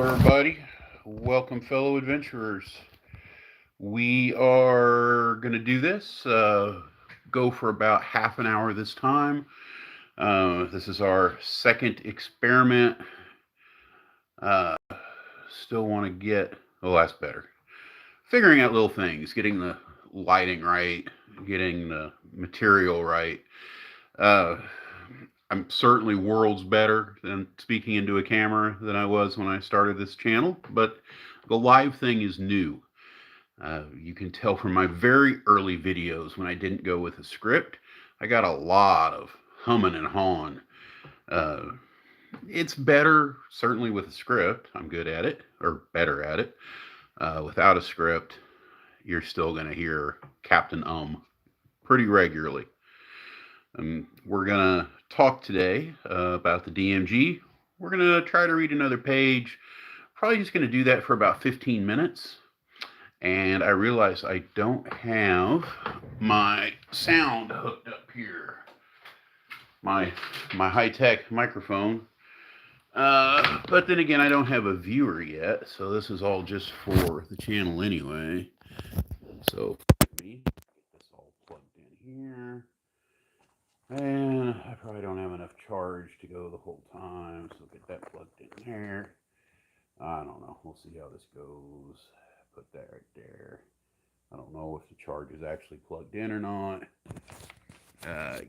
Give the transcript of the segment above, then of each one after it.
everybody. Welcome, fellow adventurers. We are going to do this, go for about half an hour this time. This is our second experiment. Uh, Still want to get, oh, that's better. Figuring out little things, getting the lighting right, getting the material right. Uh, I'm certainly worlds better than speaking into a camera than I was when I started this channel, but the live thing is new. You can tell from my very early videos when I didn't go with a script, I got a lot of humming and hawing. Uh, it's better, certainly with a script. I'm good at it, or better at it. Without a script, you're still going to hear Captain pretty regularly. We're going to talk today about the DMG. We're going to try to read another page. Probably just going to do that for about 15 minutes. And I realize I don't have my sound hooked up here. My high-tech microphone. But then again, I don't have a viewer yet, so this is all just for the channel anyway. So let me get this all plugged in here. And I probably don't have enough charge to go the whole time, so get that plugged in there. I don't know. We'll see how this goes. Put that right there. I don't know if the charge is actually plugged in or not.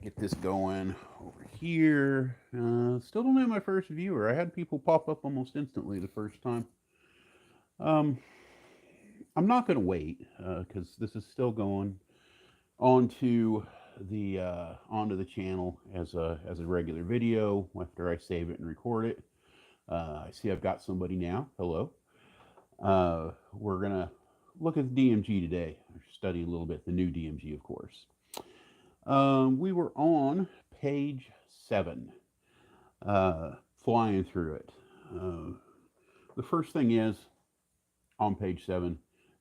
Get this going over here. Still don't have my first viewer. I had people pop up almost instantly the first time. I'm not going to wait because this is still going onto the channel as a regular video after I save it and record it. I see I've got somebody now. Hello. We're gonna look at the DMG today. Study a little bit the new DMG, of course. We were on page 7, flying through it. The first thing is on page 7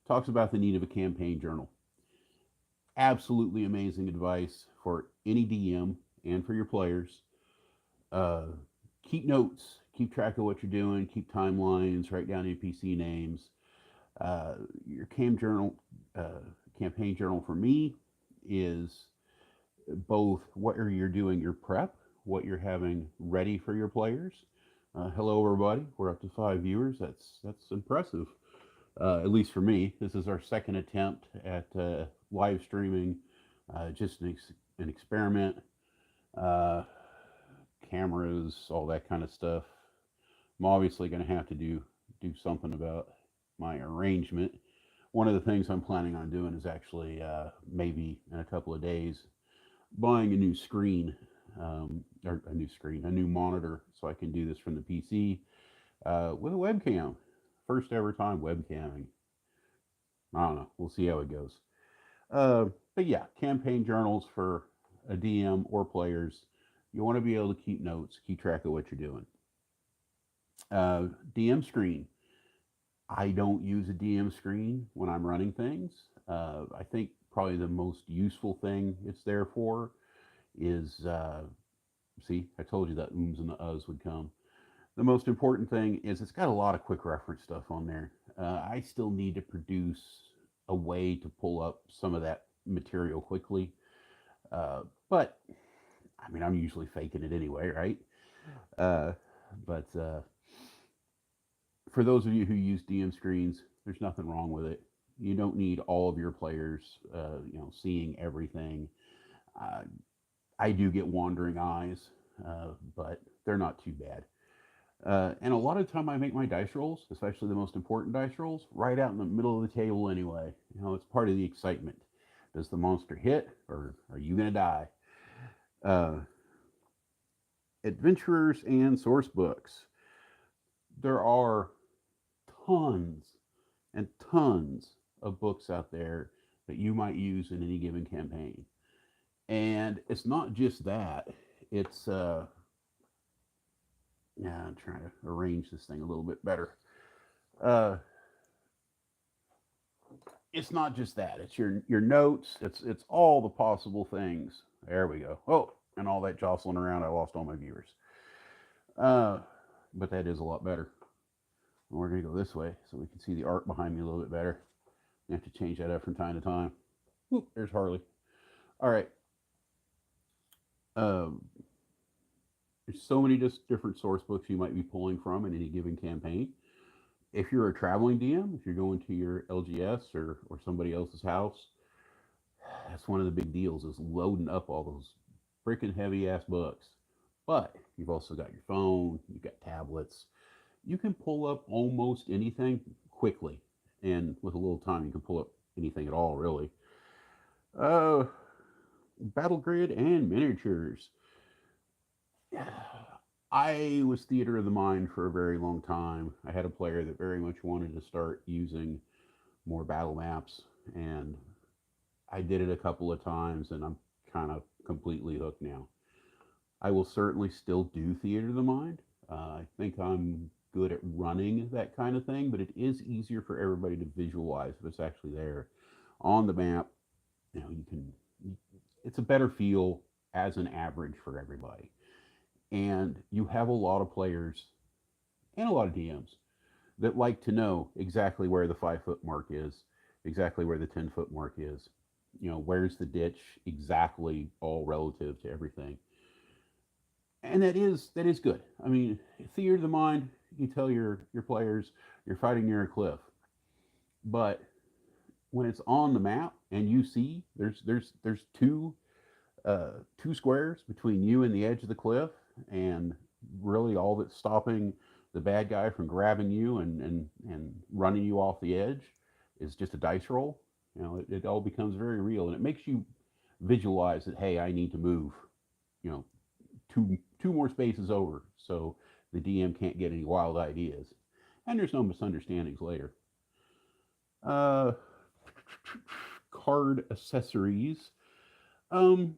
talks about the need of a campaign journal. Absolutely amazing advice for any DM and for your players. Keep notes, keep track of what you're doing, keep timelines, write down NPC names. Your campaign journal for me is both what you're doing your prep, what you're having ready for your players. Hello, everybody. We're up to 5 viewers. That's impressive. At least for me, this is our second attempt at live streaming, just an experiment. Cameras, all that kind of stuff. I'm obviously going to have to do something about my arrangement. One of the things I'm planning on doing is actually maybe in a couple of days buying a new screen, or a new monitor, so I can do this from the PC with a webcam. First ever time webcamming. I don't know. We'll see how it goes. But yeah, campaign journals for a DM or players. You want to be able to keep notes, keep track of what you're doing. DM screen. I don't use a DM screen when I'm running things. I think probably the most useful thing it's there for is, see, I told you that ums and the uhs would come. The most important thing is it's got a lot of quick reference stuff on there. I still need to produce a way to pull up some of that material quickly. But, I mean, I'm usually faking it anyway, right? But for those of you who use DM screens, there's nothing wrong with it. You don't need all of your players, seeing everything. Uh, I do get wandering eyes, but they're not too bad. And a lot of the time I make my dice rolls, especially the most important dice rolls, right out in the middle of the table anyway. It's part of the excitement. Does the monster hit, or are you going to die? Adventurers and source books. There are tons and tons of books out there that you might use in any given campaign. And it's not just that. It's I'm trying to arrange this thing a little bit better. It's not just that. It's your notes. It's all the possible things. There we go. Oh, and all that jostling around, I lost all my viewers. But that is a lot better. We're going to go this way so we can see the art behind me a little bit better. I have to change that up from time to time. Ooh, there's Harley. All right. Um, there's so many just different source books you might be pulling from in any given campaign. If you're a traveling DM, if you're going to your LGS or somebody else's house, that's one of the big deals is loading up all those freaking heavy ass books. But you've also got your phone, you've got tablets. You can pull up almost anything quickly, and with a little time, you can pull up anything at all, really. Uh, Battle grid and miniatures. I was theater of the mind for a very long time. I had a player that very much wanted to start using more battle maps, and I did it a couple of times, and I'm kind of completely hooked now. I will certainly still do theater of the mind. I think I'm good at running that kind of thing, but it is easier for everybody to visualize if it's actually there on the map. You know, you can. It's a better feel as an average for everybody, and you have a lot of players and a lot of DMs that like to know exactly where the 5 foot mark is, exactly where the 10 foot mark is. You know, where's the ditch exactly, all relative to everything. And that is good. I mean, theater of the mind, you tell your players you're fighting near a cliff, but when it's on the map and you see there's two squares between you and the edge of the cliff, and really all that's stopping the bad guy from grabbing you and running you off the edge is just a dice roll. You know, it all becomes very real, and it makes you visualize that, hey, I need to move, you know, two more spaces over, so the DM can't get any wild ideas, and there's no misunderstandings later. Uh, Card accessories. Um,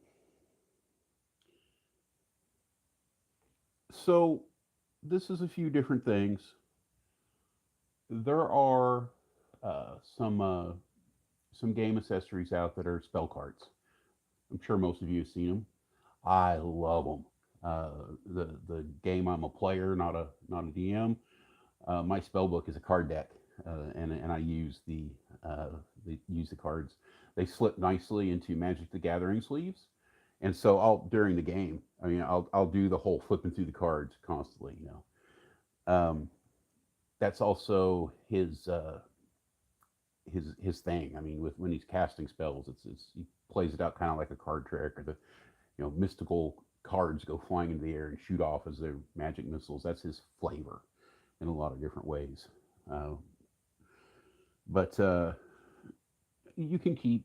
so this is a few different things. There are uh, some uh, some game accessories out that are spell cards. I'm sure most of you have seen them. I love them. The game, I'm a player, not a DM. My spell book is a card deck, and I use the cards. They slip nicely into Magic the Gathering sleeves, and so I'll during the game. I mean, I'll do the whole flipping through the cards constantly. You know, that's also his thing. I mean, with when he's casting spells, it's he plays it out kind of like a card trick, or the mystical cards go flying into the air and shoot off as their magic missiles. That's his flavor in a lot of different ways. Uh, but you can keep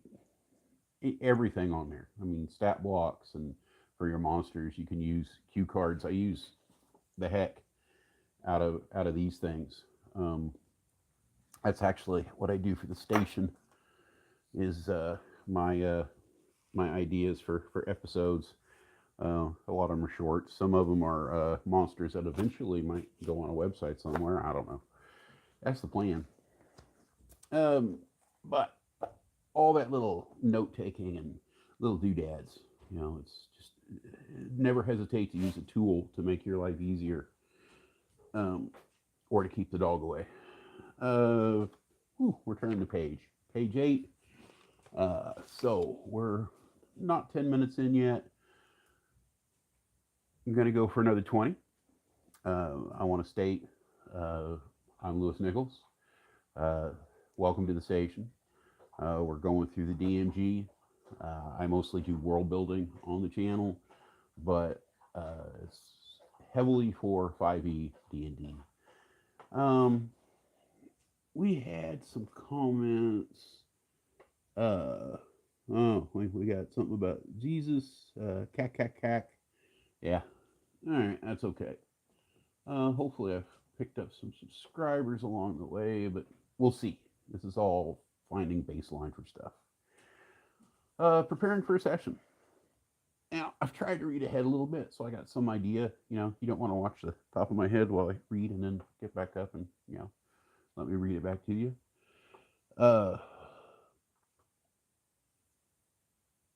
everything on there. I mean, stat blocks, and for your monsters, you can use cue cards. I use the heck out of these things. Um, that's actually what I do for the station. Is my my ideas for episodes. A lot of them are short. Some of them are monsters that eventually might go on a website somewhere. I don't know. That's the plan. Um, but all that little note taking and little doodads, it's just never hesitate to use a tool to make your life easier, um, or to keep the dog away. Uh, we're turning the page. Page 8. So we're not 10 minutes in yet. I'm going to go for another 20. I want to state I'm Lewis Nichols. Uh, Welcome to the station. We're going through the DMG. I mostly do world building on the channel, but it's heavily for 5e D&D. We had some comments. We got something about Jesus. Cack. Yeah. All right, that's okay. Hopefully, I've picked up some subscribers along the way, but we'll see. This is all finding baseline for stuff. Preparing for a session. Now, I've tried to read ahead a little bit, so I got some idea. You don't want to watch the top of my head while I read and then get back up and, let me read it back to you. Uh,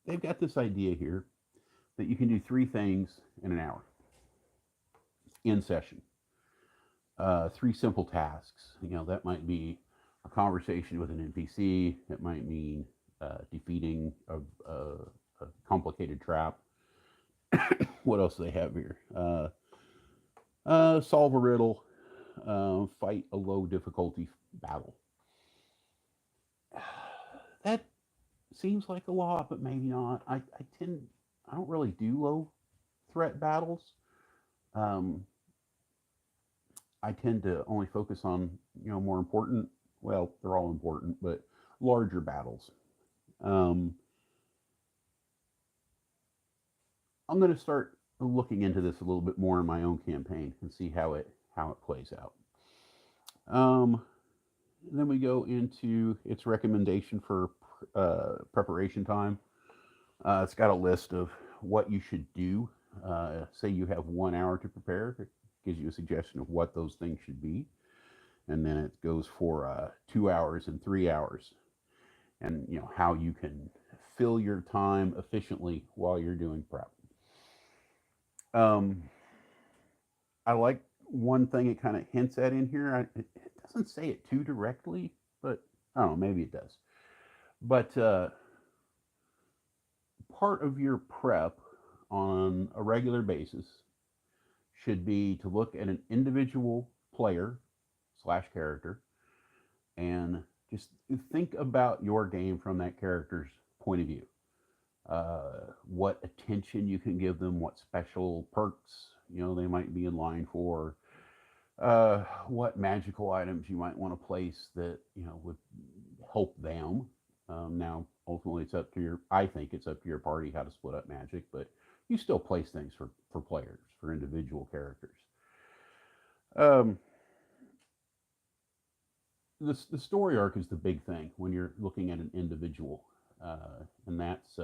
they've got this idea here that you can do 3 things in an hour in session. Three simple tasks. That might be a conversation with an NPC. It might mean defeating a complicated trap. What else do they have here? Solve a riddle. Fight a low difficulty battle. That seems like a lot, but maybe not. I don't really do low threat battles. Um, I tend to only focus on more important. Well, they're all important, but larger battles. Um, I'm going to start looking into this a little bit more in my own campaign and see how it plays out. Then we go into its recommendation for preparation time. It's got a list of what you should do. Say you have 1 hour to prepare. It gives you a suggestion of what those things should be. And then it goes for 2 hours and 3 hours, and how you can fill your time efficiently while you're doing prep. Um, I like one thing it kind of hints at in here. It doesn't say it too directly, but I don't know, maybe it does. But part of your prep on a regular basis should be to look at an individual player slash character and just think about your game from that character's point of view. What attention you can give them, what special perks they might be in line for, what magical items you might want to place that would help them. Now, ultimately, I think it's up to your party how to split up magic, but you still place things for players, for individual characters. Um, the story arc is the big thing when you're looking at an individual, and that's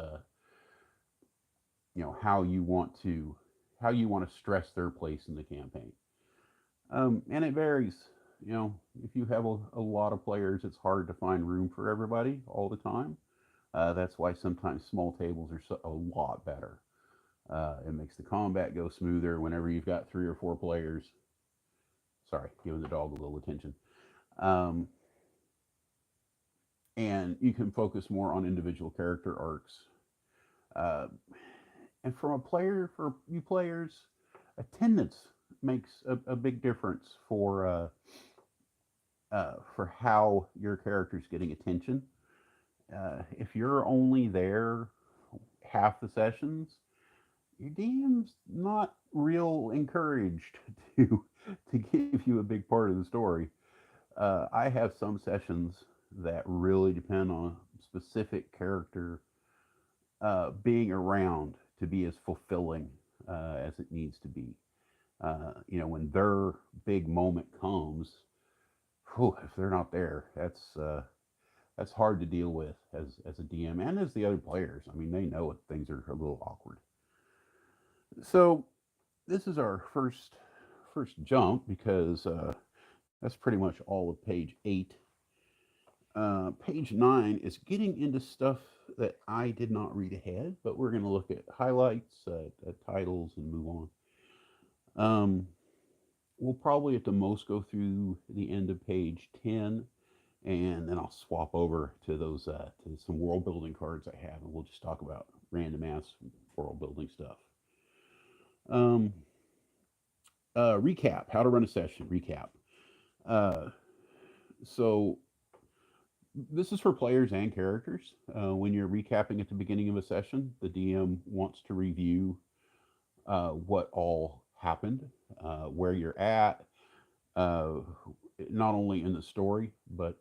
how you want to stress their place in the campaign. And it varies. If you have a lot of players, it's hard to find room for everybody all the time. That's why sometimes small tables are a lot better. It makes the combat go smoother whenever you've got 3 or 4 players. Sorry, giving the dog a little attention. Um, and you can focus more on individual character arcs. Uh, and for you players, attendance makes a big difference for how your character's getting attention. If you're only there half the sessions, your DM's not real encouraged to give you a big part of the story. I have some sessions that really depend on a specific character being around to be as fulfilling as it needs to be. When their big moment comes, if they're not there, that's hard to deal with as a DM and as the other players. I mean, they know if things are a little awkward. So this is our first jump because that's pretty much all of page 8. Page 9 is getting into stuff that I did not read ahead, but we're going to look at highlights, titles, and move on. We'll probably at the most go through the end of page 10, and then I'll swap over to those to some world building cards I have, and we'll just talk about random ass world building stuff. Recap: how to run a session. Recap. So this is for players and characters. When you're recapping at the beginning of a session, the DM wants to review what all happened, where you're at, not only in the story, but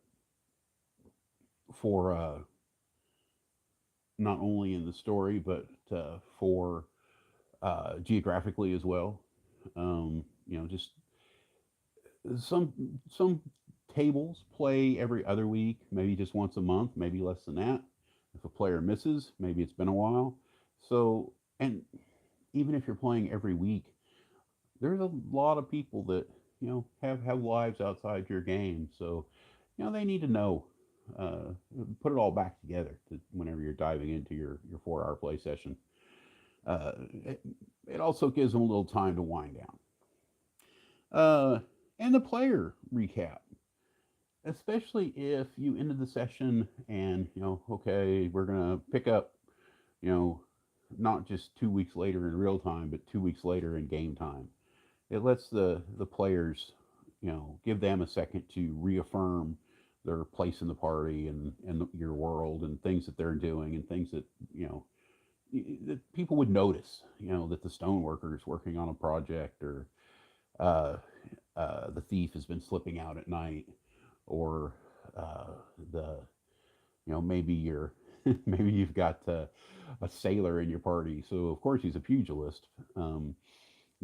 for not only in the story, but for geographically as well. Just some tables play every other week, maybe just once a month, maybe less than that. If a player misses, maybe it's been a while. So, and even if you're playing every week, there's a lot of people that have lives outside your game. So, they need to know. Put it all back together whenever you're diving into your 4-hour play session. It also gives them a little time to wind down. and the player recap, especially if you ended the session and, okay, we're going to pick up, you know, not just 2 weeks later in real time, but 2 weeks later in game time. It lets the players, give them a second to reaffirm their place in the party and your world and things that they're doing and things that that people would notice. That the stoneworker is working on a project, or uh, the thief has been slipping out at night, or uh, the maybe you're maybe you've got a sailor in your party. So of course he's a pugilist,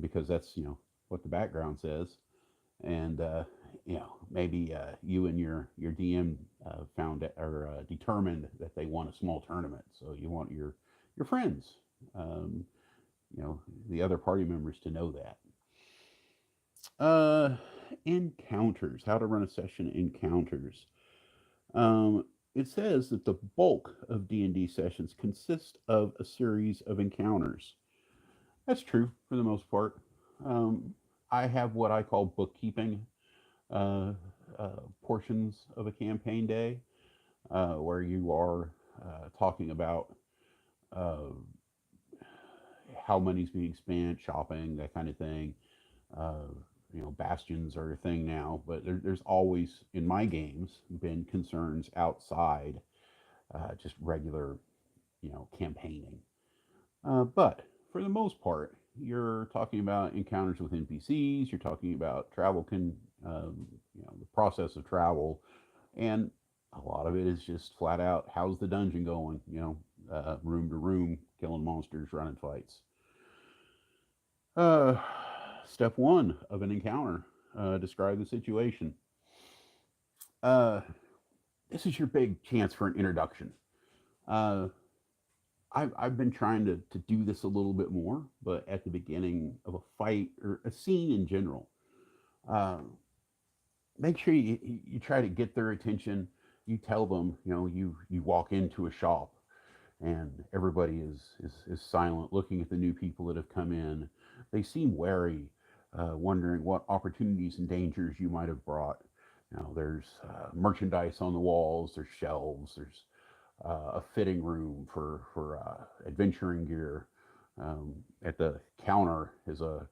because that's what the background says. And maybe you and your DM found or determined that they want a small tournament, so you want your friends, um, the other party members to know that. uh Encounters, how to run a session encounters. um it says that the bulk of D&D sessions consist of a series of encounters. That's true for the most part. I have what I call bookkeeping uh, portions of a campaign day, where you are talking about uh, how money's being spent, shopping, that kind of thing. Uh, bastions are a thing now, but there's always in my games been concerns outside just regular, campaigning. But for the most part, you're talking about encounters with NPCs. You're talking about travel, the process of travel, and a lot of it is just flat out, how's the dungeon going? Room to room, killing monsters, running fights. Uh, Step one of an encounter: describe the situation. Uh, this is your big chance for an introduction. Uh, I've been trying to do this a little bit more, but at the beginning of a fight or a scene in general, uh, make sure you try to get their attention. You tell them, you walk into a shop and everybody is silent, looking at the new people that have come in. They seem wary, wondering what opportunities and dangers you might have brought. There's merchandise on the walls, there's shelves, there's a fitting room for adventuring gear. At the counter is a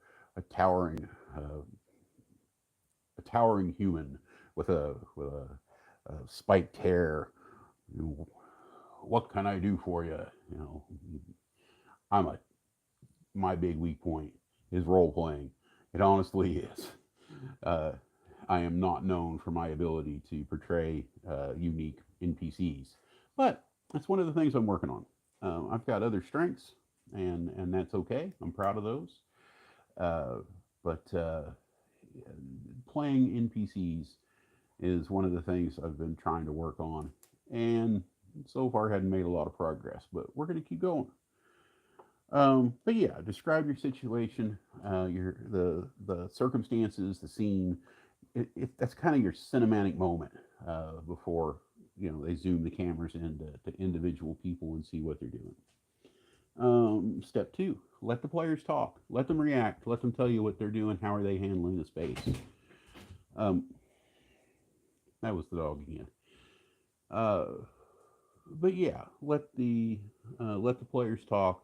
towering uh, a towering human with a spiked hair. What can I do for you? You know, I'm a my big weak point is role playing. It honestly is. Uh, I am not known for my ability to portray unique NPCs, but that's one of the things I'm working on. I've got other strengths, and that's okay. I'm proud of those. Uh, but playing NPCs is one of the things I've been trying to work on, and so far hadn't made a lot of progress. But we're going to keep going. But yeah, describe your situation, the circumstances, the scene. That's kind of your cinematic moment before they zoom the cameras into to individual people and see what they're doing. Step two: let the players talk, let them react, let them tell you what they're doing, how are they handling the space. Um, that was the dog again. Uh, but yeah, let the players talk,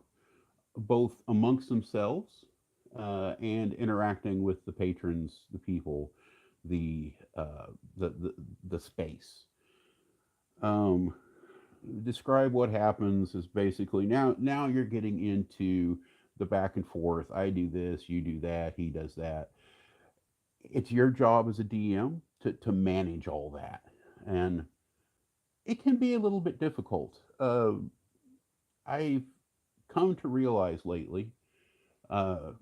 both amongst themselves and interacting with the patrons, the people, the uh, the space. Um, Describe what happens is basically now you're getting into the back and forth. I do this, you do that, he does that. It's your job as a DM to manage all that, and it can be a little bit difficult. I've come to realize lately uh,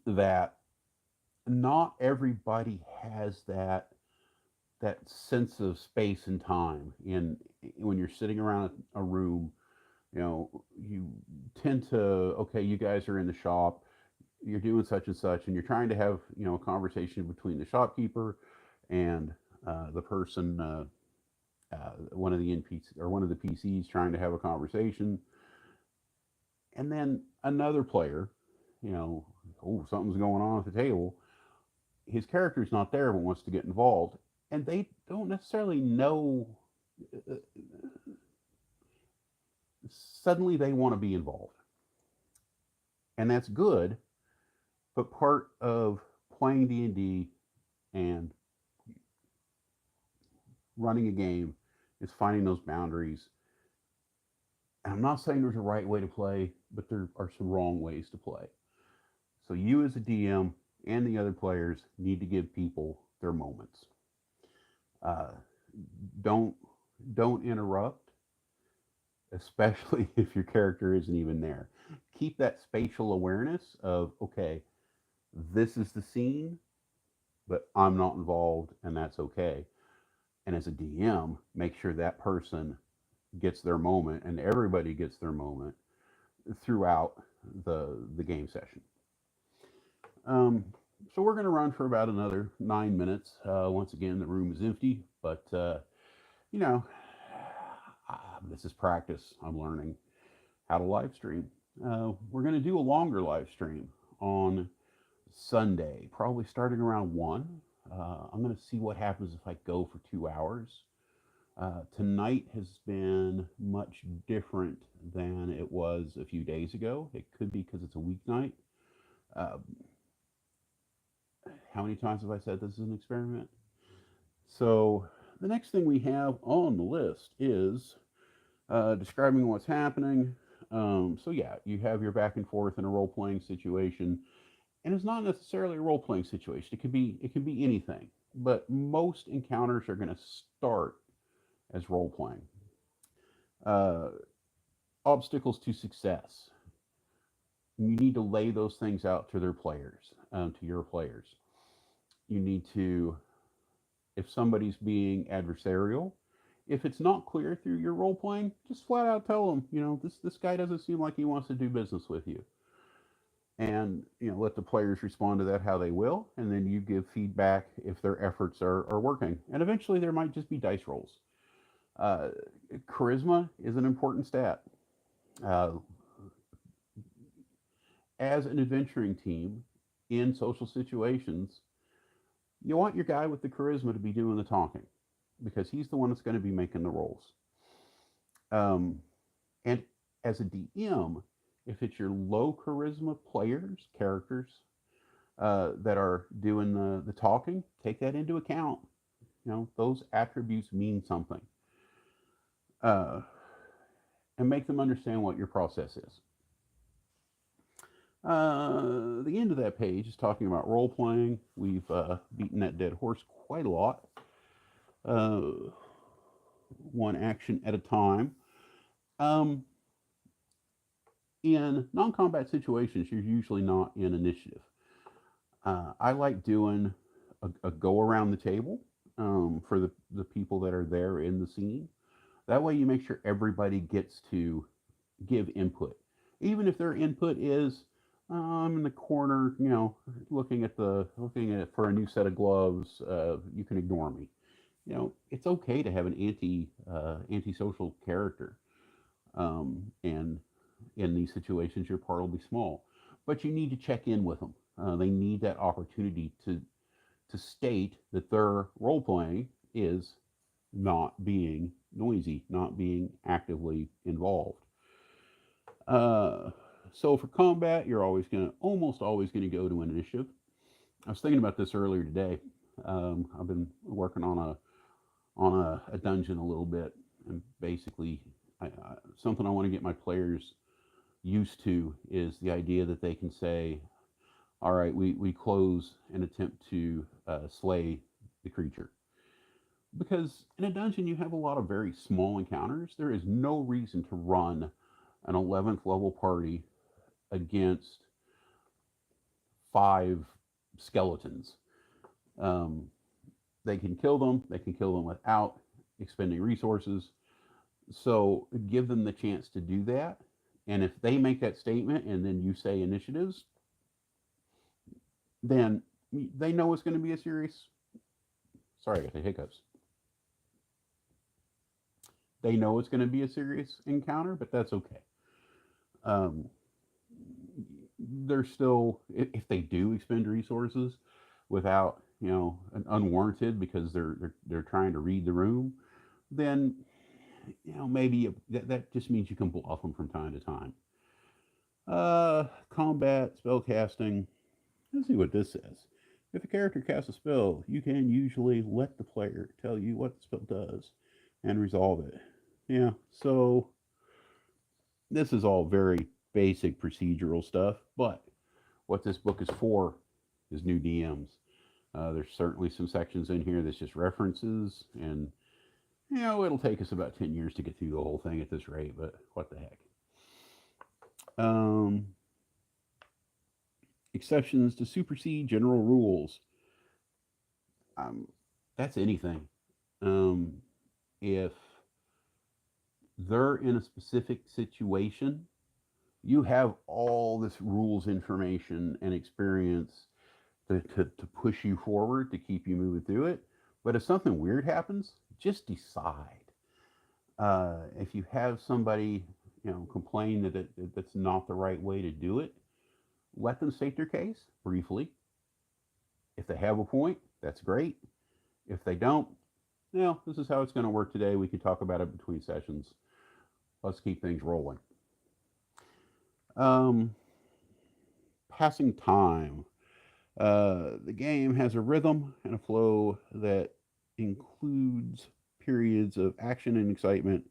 that not everybody has that sense of space and time in when you're sitting around a room. You tend to, okay, you guys are in the shop, you're doing such and such, and you're trying to have a conversation between the shopkeeper and the person, one of the NPCs or one of the PCs trying to have a conversation, and then another player, oh, something's going on at the table, his character's not there but wants to get involved, and they don't necessarily know. uh, Suddenly, they want to be involved, and that's good. But part of playing D&D and running a game is finding those boundaries. And I'm not saying there's a right way to play, but there are some wrong ways to play. So you as a DM and the other players need to give people their moments. Uh, don't don't interrupt, especially if your character isn't even there. Keep that spatial awareness of, okay, this is the scene, but I'm not involved, and that's okay. And as a DM, make sure that person gets their moment and everybody gets their moment throughout the game session. Um, so we're going to run for about another 9 minutes. Once again, the room is empty, but you know, this is practice. I'm learning how to live stream. We're going to do a longer live stream on Sunday, probably starting around 1. I'm going to see what happens if I go for 2 hours. Tonight has been much different than it was a few days ago. It could be because it's a weeknight. Uh, how many times have I said this is an experiment? So the next thing we have on the list is describing what's happening. So yeah, you have your back and forth in a role playing situation, and it's not necessarily a role playing situation. It can be anything, but most encounters are going to start as role playing. Uh, Obstacles to success. You need to lay those things out to their players, to your players. You need to, if somebody's being adversarial, if it's not clear through your role playing, just flat out tell them, this guy doesn't seem like he wants to do business with you, and let the players respond to that how they will, and then you give feedback if their efforts are working, and eventually there might just be dice rolls. Uh, Charisma is an important stat. Uh, as an adventuring team in social situations, you want your guy with the charisma to be doing the talking because he's the one that's going to be making the rolls. And as a DM, if it's your low charisma players, characters that are doing the talking, take that into account. Those attributes mean something. Uh, and make them understand what your process is. The end of that page is talking about role playing. We've beaten that dead horse quite a lot. Uh, One action at a time. Um, in non combat situations, you're usually not in initiative. I like doing a go around the table for the people that are there in the scene. That way, you make sure everybody gets to give input. Even if their input is, I'm in the corner, looking at for a new set of gloves. You can ignore me. It's okay to have an antisocial character, and in these situations, your part will be small, but you need to check in with them. They need that opportunity to state that their role playing is not being noisy, not being actively involved. Uh, so for combat, you're almost always gonna go to an initiative. I was thinking about this earlier today. I've been working on a dungeon a little bit, and basically, something I want to get my players used to is the idea that they can say, "All right, we close and attempt to slay the creature." Because in a dungeon, you have a lot of very small encounters. There is no reason to run an 11th level party against 5 skeletons. Um, they can kill them. They can kill them without expending resources. So give them the chance to do that. And if they make that statement and then you say initiatives, then they know it's going to be a serious. Sorry, I got the hiccups. They know it's going to be a serious encounter, but that's okay. They're still, if they do expend resources, without, an unwarranted, because they're trying to read the room, then maybe that just means you can bluff them from time to time. Combat spell casting. Let's see what this says. If a character casts a spell, you can usually let the player tell you what the spell does and resolve it. Yeah, so this is all very basic procedural stuff, but what this book is for is new DMs. There's certainly some sections in here that's just references, and it'll take us about 10 years to get through the whole thing at this rate, but what the heck. Um, Exceptions to supersede general rules. Um, that's anything. Um, if they're in a specific situation, you have all this rules information and experience to push you forward, to keep you moving through it. But if something weird happens, just decide. If you have somebody, complain that's not the right way to do it, let them state their case briefly. If they have a point, that's great. If they don't, this is how it's going to work today. We can talk about it between sessions. Let's keep things rolling. Um, Passing time. The game has a rhythm and a flow that includes periods of action and excitement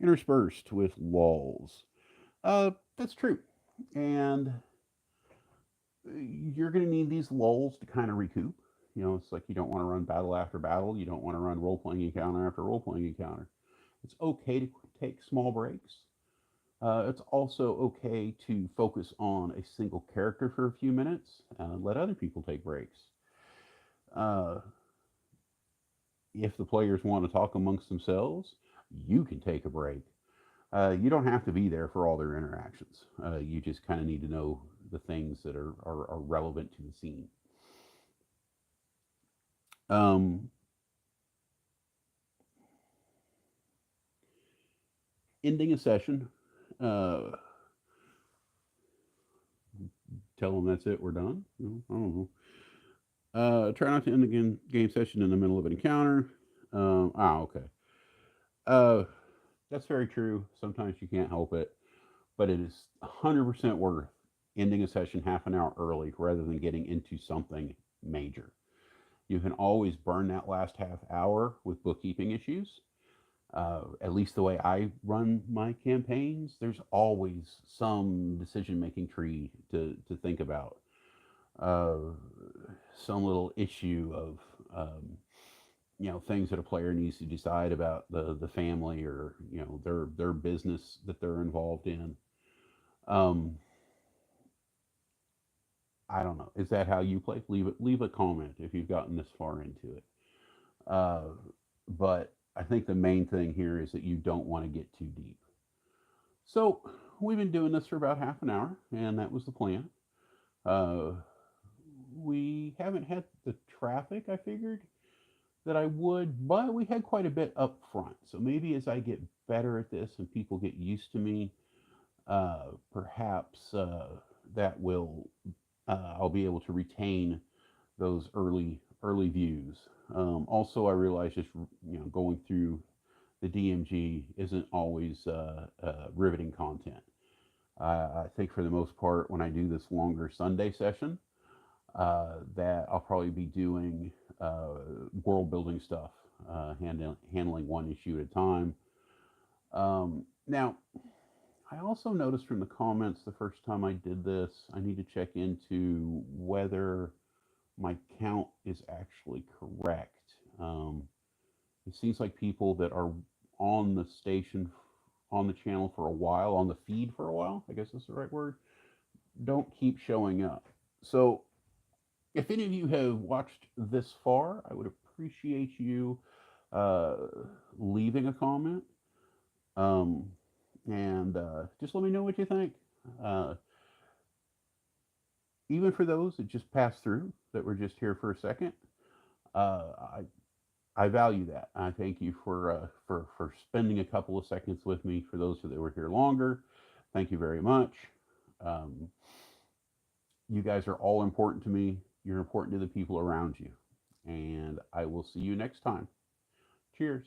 interspersed with lulls. That's true. And you're going to need these lulls to kind of recoup. It's like you don't want to run battle after battle. You don't want to run role playing encounter after role playing encounter. It's okay to take small breaks. It's also okay to focus on a single character for a few minutes and let other people take breaks. Uh, if the players want to talk amongst themselves, you can take a break. You don't have to be there for all their interactions. You just kind of need to know the things that are relevant to the scene. Um, Ending a session. Uh, Tell them that's it, we're done. I don't know. Try not to end the game session in the middle of an encounter. Okay. Uh, that's very true. Sometimes you can't help it, but it is 100% worth ending a session half an hour early rather than getting into something major. You can always burn that last half hour with bookkeeping issues. At least the way I run my campaigns, there's always some decision making tree to think about. Uh, some little issue of things that a player needs to decide about the family, or their business that they're involved in. um I don't know, is that how you play? Leave a comment if you've gotten this far into it. But I think the main thing here is that you don't want to get too deep. So we've been doing this for about half an hour, and that was the plan. uh we haven't had the traffic I figured that I would, but we had quite a bit up front. So maybe as I get better at this and people get used to me, perhaps that will I'll be able to retain those early views. Also, I realize just going through the DMG isn't always riveting content. I think for the most part, when I do this longer Sunday session, that I'll probably be doing world building stuff, handling one issue at a time. Now, I also noticed from the comments the first time I did this, I need to check into whether my count is actually correct. It seems like people that are on the station, on the channel for a while, on the feed for a while, I guess that's the right word, don't keep showing up. So if any of you have watched this far, I would appreciate you uh, leaving a comment, um, and just let me know what you think. Uh, Even for those that just passed through, that were just here for a second, uh, I value that. I thank you for spending a couple of seconds with me. For those that were here longer, thank you very much. Um, you guys are all important to me. You're important to the people around you. And I will see you next time. Cheers.